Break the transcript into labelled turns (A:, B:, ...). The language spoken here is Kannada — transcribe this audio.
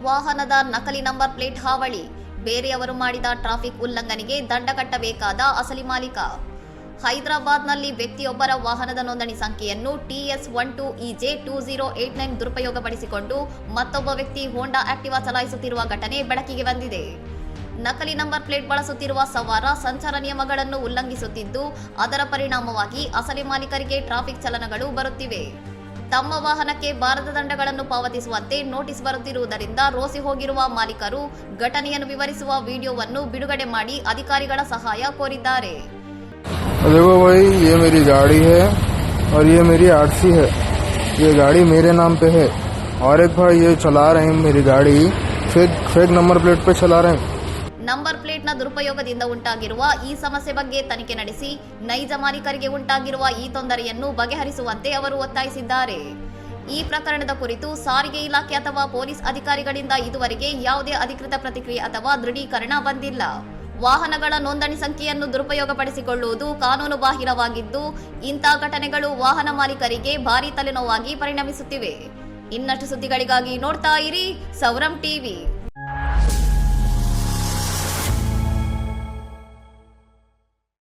A: ವಾಹನದ ನಕಲಿ ನಂಬರ್ ಪ್ಲೇಟ್ ಹಾವಳಿ. ಬೇರೆಯವರು ಮಾಡಿದ ಟ್ರಾಫಿಕ್ ಉಲ್ಲಂಘನೆಗೆ ದಂಡ ಕಟ್ಟಬೇಕಾದ ಅಸಲಿ ಮಾಲೀಕ. ಹೈದರಾಬಾದ್ನಲ್ಲಿ ವ್ಯಕ್ತಿಯೊಬ್ಬರ ವಾಹನದ ನೋಂದಣಿ ಸಂಖ್ಯೆಯನ್ನು TS12EJ2089 ದುರುಪಯೋಗಪಡಿಸಿಕೊಂಡು ಮತ್ತೊಬ್ಬ ವ್ಯಕ್ತಿ ಹೋಂಡಾ ಆಕ್ಟಿವಾ ಚಲಾಯಿಸುತ್ತಿರುವ ಘಟನೆ ಬೆಳಕಿಗೆ ಬಂದಿದೆ. ನಕಲಿ ನಂಬರ್ ಪ್ಲೇಟ್ ಬಳಸುತ್ತಿರುವ ಸವಾರ ಸಂಚಾರ ನಿಯಮಗಳನ್ನು ಉಲ್ಲಂಘಿಸುತ್ತಿದ್ದು, ಅದರ ಪರಿಣಾಮವಾಗಿ ಅಸಲಿ ಮಾಲೀಕರಿಗೆ ಟ್ರಾಫಿಕ್ ಚಲನಗಳು ಬರುತ್ತಿವೆ. ತಮ್ಮ ವಾಹನಕ್ಕೆ ಬಾರದ ದಂಡಗಳನ್ನು ಪಾವತಿಸುವಂತೆ ನೋಟಿಸ್ ಬರುತ್ತಿರುವುದರಿಂದ ರೋಸಿ ಹೋಗಿರುವ ಮಾಲೀಕರು ಘಟನೆಯನ್ನು ವಿವರಿಸುವ ವಿಡಿಯೋವನ್ನು ಬಿಡುಗಡೆ ಮಾಡಿ ಅಧಿಕಾರಿಗಳ ಸಹಾಯ ಕೋರಿದ್ದಾರೆ.
B: देखो भाई, ये मेरी गाड़ी है और ये मेरी आरसी है. ये गाड़ी मेरे नाम पे है और एक भाई ये चला रहे हैं मेरी गाड़ी फेक नंबर प्लेट पे चला रहे हैं.
A: ನಂಬರ್ ಪ್ಲೇಟ್ನ ದುರುಪಯೋಗದಿಂದ ಉಂಟಾಗಿರುವ ಈ ಸಮಸ್ಯೆ ಬಗ್ಗೆ ತನಿಖೆ ನಡೆಸಿ ನೈಜ ಮಾಲೀಕರಿಗೆ ಉಂಟಾಗಿರುವ ಈ ತೊಂದರೆಯನ್ನು ಬಗೆಹರಿಸುವಂತೆ ಅವರು ಒತ್ತಾಯಿಸಿದ್ದಾರೆ. ಈ ಪ್ರಕರಣದ ಕುರಿತು ಸಾರಿಗೆ ಇಲಾಖೆ ಅಥವಾ ಪೊಲೀಸ್ ಅಧಿಕಾರಿಗಳಿಂದ ಇದುವರೆಗೆ ಯಾವುದೇ ಅಧಿಕೃತ ಪ್ರತಿಕ್ರಿಯೆ ಅಥವಾ ದೃಢೀಕರಣ ಬಂದಿಲ್ಲ. ವಾಹನಗಳ ನೋಂದಣಿ ಸಂಖ್ಯೆಯನ್ನು ದುರುಪಯೋಗಪಡಿಸಿಕೊಳ್ಳುವುದು ಕಾನೂನು ಬಾಹಿರವಾಗಿದ್ದು, ಇಂಥ ಘಟನೆಗಳು ವಾಹನ ಮಾಲೀಕರಿಗೆ ಭಾರೀ ತಲೆನೋವಾಗಿ ಪರಿಣಮಿಸುತ್ತಿವೆ. ಇನ್ನಷ್ಟು ಸುದ್ದಿಗಳಿಗಾಗಿ ನೋಡ್ತಾ ಇರಿ ಸೌರಂ ಟಿವಿ.